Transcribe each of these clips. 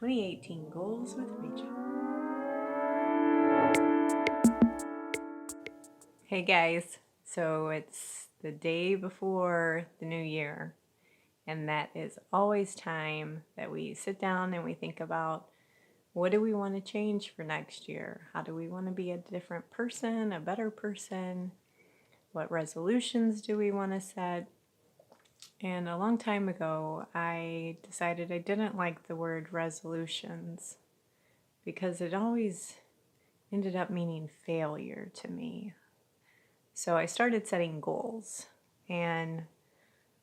2018 Goals with Rachel. Hey guys, so it's the day before the new year, and that is always time that we sit down and we think about what do we want to change for next year? How do we want to be a different person, a better person? What resolutions do we want to set? And a long time ago, I decided I didn't like the word resolutions because it always ended up meaning failure to me. So I started setting goals, and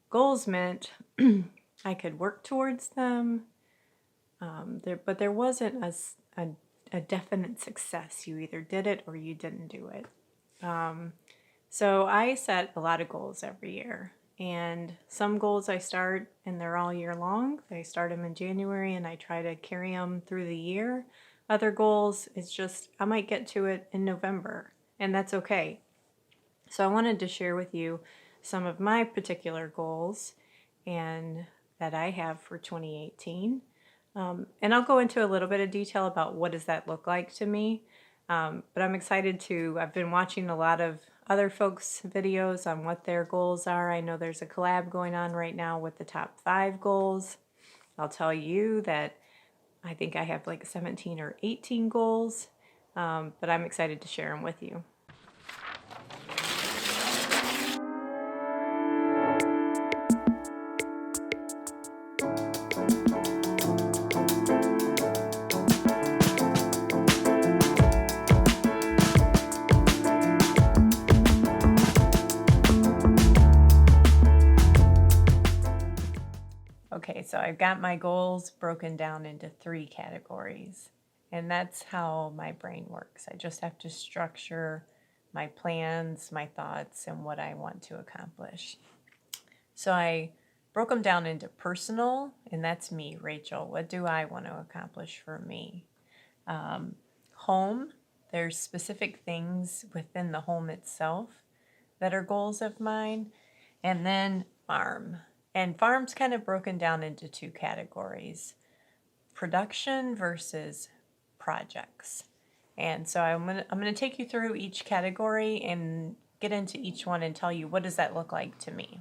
goals meant I could work towards them, but there wasn't a definite success. You either did it or you didn't do it. So I set a lot of goals every year. And some goals I start and they're all year long. I start them in January and I try to carry them through the year. Other goals, it's just I might get to it in November, and that's okay. So I wanted to share with you some of my particular goals and that I have for 2018. And I'll go into a little bit of detail about what does that look like to me. But I'm excited I've been watching a lot of other folks' videos on what their goals are. I know there's a collab going on right now with the top 5 goals. I'll tell you that I think I have like 17 or 18 goals, but I'm excited to share them with you. Okay, so I've got my goals broken down into 3 categories, and that's how my brain works. I just have to structure my plans, my thoughts, and what I want to accomplish. So I broke them down into personal, and that's me, Rachel. What do I want to accomplish for me? Home, there's specific things within the home itself that are goals of mine. And then farm. And farm's kind of broken down into 2 categories: production versus projects. And so I'm gonna take you through each category and get into each one and tell you what does that look like to me.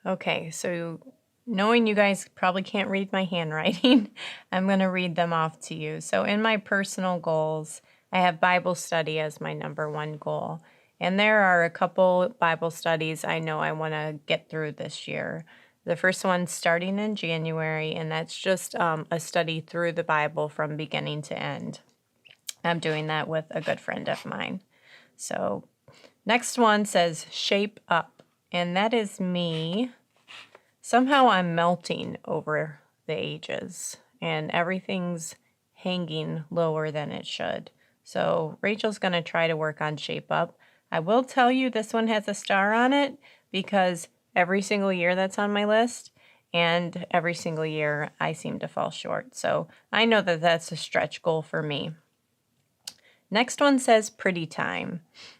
Okay, so knowing you guys probably can't read my handwriting, I'm going to read them off to you. So in my personal goals, I have Bible study as my number 1 goal. And there are a couple Bible studies I know I want to get through this year. The first one's starting in January, and that's just a study through the Bible from beginning to end. I'm doing that with a good friend of mine. So next one says shape up, and that is me. Somehow I'm melting over the ages, and everything's hanging lower than it should. So Rachel's going to try to work on shape up. I will tell you this one has a star on it because every single year that's on my list, and every single year I seem to fall short. So I know that that's a stretch goal for me. Next one says pretty time.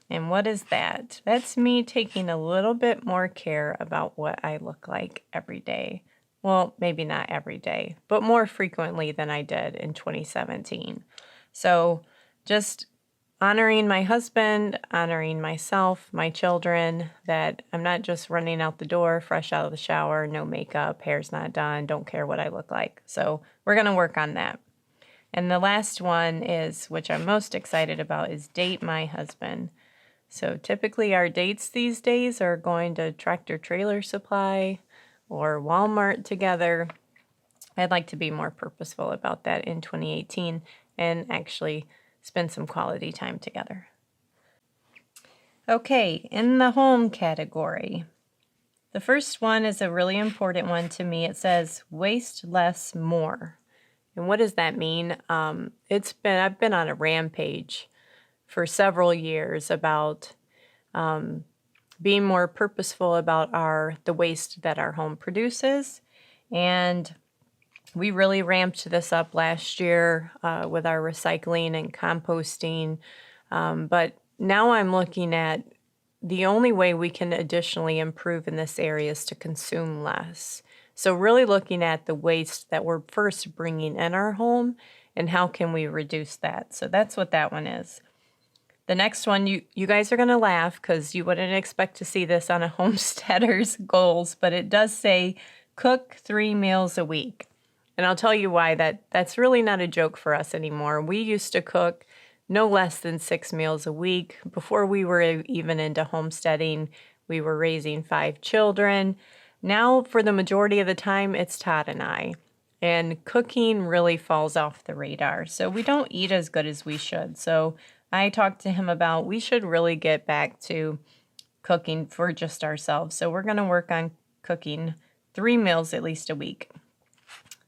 And what is that? That's me taking a little bit more care about what I look like every day. Well, maybe not every day, but more frequently than I did in 2017. So just honoring my husband, honoring myself, my children, that I'm not just running out the door, fresh out of the shower, no makeup, hair's not done, don't care what I look like. So we're going to work on that. And the last one is, which I'm most excited about, is date my husband. So typically our dates these days are going to Tractor Trailer Supply or Walmart together. I'd like to be more purposeful about that in 2018 and actually spend some quality time together. Okay, in the home category, the first one is a really important one to me. It says waste less, more. And what does that mean? I've been on a rampage for several years about being more purposeful about the waste that our home produces. And we really ramped this up last year with our recycling and composting. But now I'm looking at the only way we can additionally improve in this area is to consume less. So really looking at the waste that we're first bringing in our home and how can we reduce that. So that's what that one is. The next one, you guys are going to laugh because you wouldn't expect to see this on a homesteader's goals, but it does say cook 3 meals a week. And I'll tell you why that's really not a joke for us anymore. We used to cook no less than 6 meals a week. Before we were even into homesteading, we were raising 5 children. Now, for the majority of the time, it's Todd and I. And cooking really falls off the radar. So we don't eat as good as we should. So I talked to him about we should really get back to cooking for just ourselves. So we're going to work on cooking 3 meals at least a week.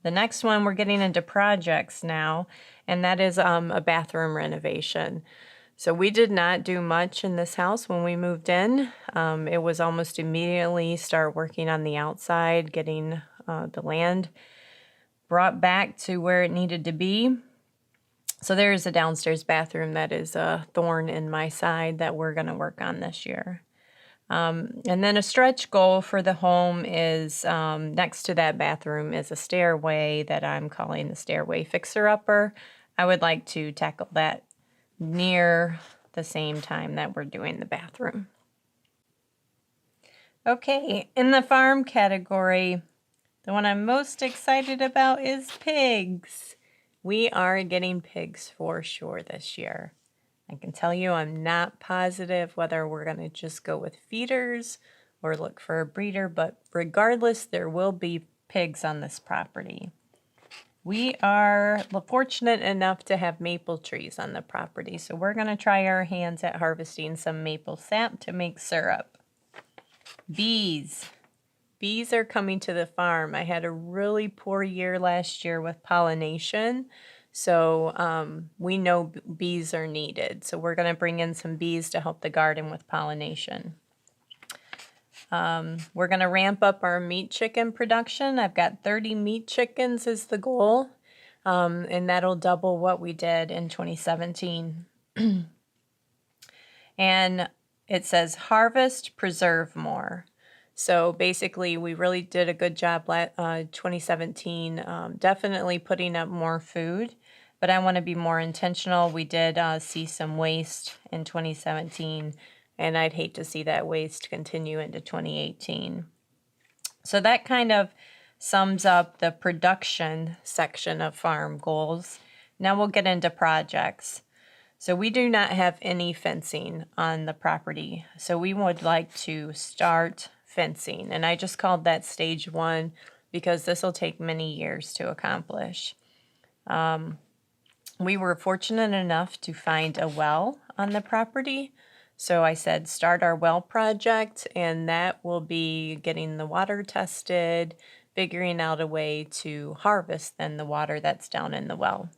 The next one, we're getting into projects now, and that is a bathroom renovation. So we did not do much in this house when we moved in. It was almost immediately start working on the outside, getting the land brought back to where it needed to be. So there's a downstairs bathroom that is a thorn in my side that we're going to work on this year. And then a stretch goal for the home is next to that bathroom is a stairway that I'm calling the stairway fixer-upper. I would like to tackle that near the same time that we're doing the bathroom. Okay, in the farm category, the one I'm most excited about is pigs. We are getting pigs for sure this year. I can tell you I'm not positive whether we're going to just go with feeders or look for a breeder, but regardless, there will be pigs on this property. We are fortunate enough to have maple trees on the property, so we're going to try our hands at harvesting some maple sap to make syrup. Bees. Bees are coming to the farm. I had a really poor year last year with pollination, so we know bees are needed. So we're going to bring in some bees to help the garden with pollination. We're going to ramp up our meat chicken production. I've got 30 meat chickens is the goal, and that'll double what we did in 2017. And it says harvest, preserve more. So basically, we really did a good job 2017, definitely putting up more food, but I want to be more intentional. We did see some waste in 2017, and I'd hate to see that waste continue into 2018. So that kind of sums up the production section of farm goals. Now we'll get into projects. So we do not have any fencing on the property, so we would like to start fencing, and I just called that stage 1 because this will take many years to accomplish. We were fortunate enough to find a well on the property, so I said start our well project, and that will be getting the water tested, figuring out a way to harvest then the water that's down in the well.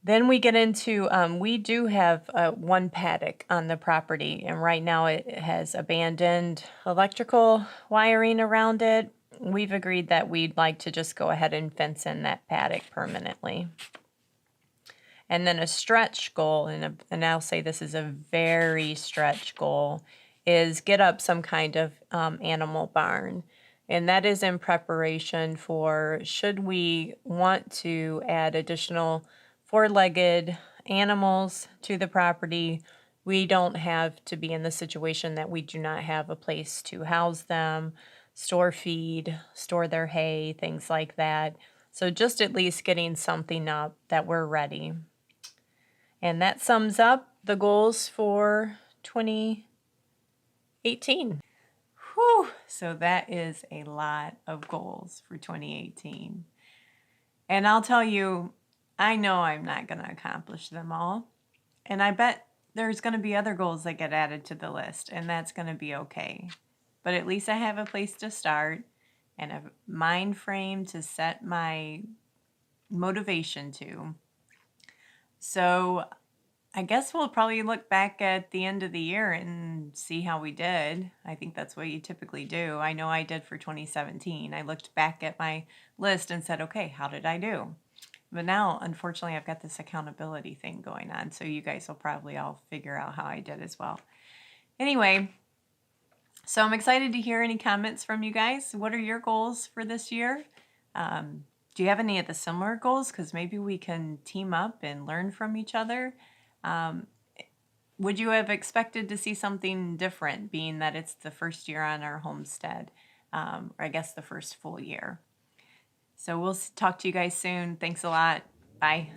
Then we get into, we do have one paddock on the property, and right now it has abandoned electrical wiring around it. We've agreed that we'd like to just go ahead and fence in that paddock permanently. And then a stretch goal, and I'll say this is a very stretch goal, is get up some kind of animal barn. And that is in preparation for should we want to add additional 4-legged animals to the property. We don't have to be in the situation that we do not have a place to house them, store feed, store their hay, things like that. So just at least getting something up that we're ready. And that sums up the goals for 2018. Whew, so that is a lot of goals for 2018. And I'll tell you, I know I'm not going to accomplish them all, and I bet there's going to be other goals that get added to the list, and that's going to be okay. But at least I have a place to start and a mind frame to set my motivation to. So I guess we'll probably look back at the end of the year and see how we did. I think that's what you typically do. I know I did for 2017. I looked back at my list and said, okay, how did I do? But now, unfortunately, I've got this accountability thing going on, so you guys will probably all figure out how I did as well. Anyway, So I'm excited to hear any comments from you guys. What are your goals for this year? Do you have any of the similar goals? Because maybe we can team up and learn from each other. Um, would you have expected to see something different, being that it's the first year on our homestead, or I guess the first full year? So we'll talk to you guys soon. Thanks a lot. Bye.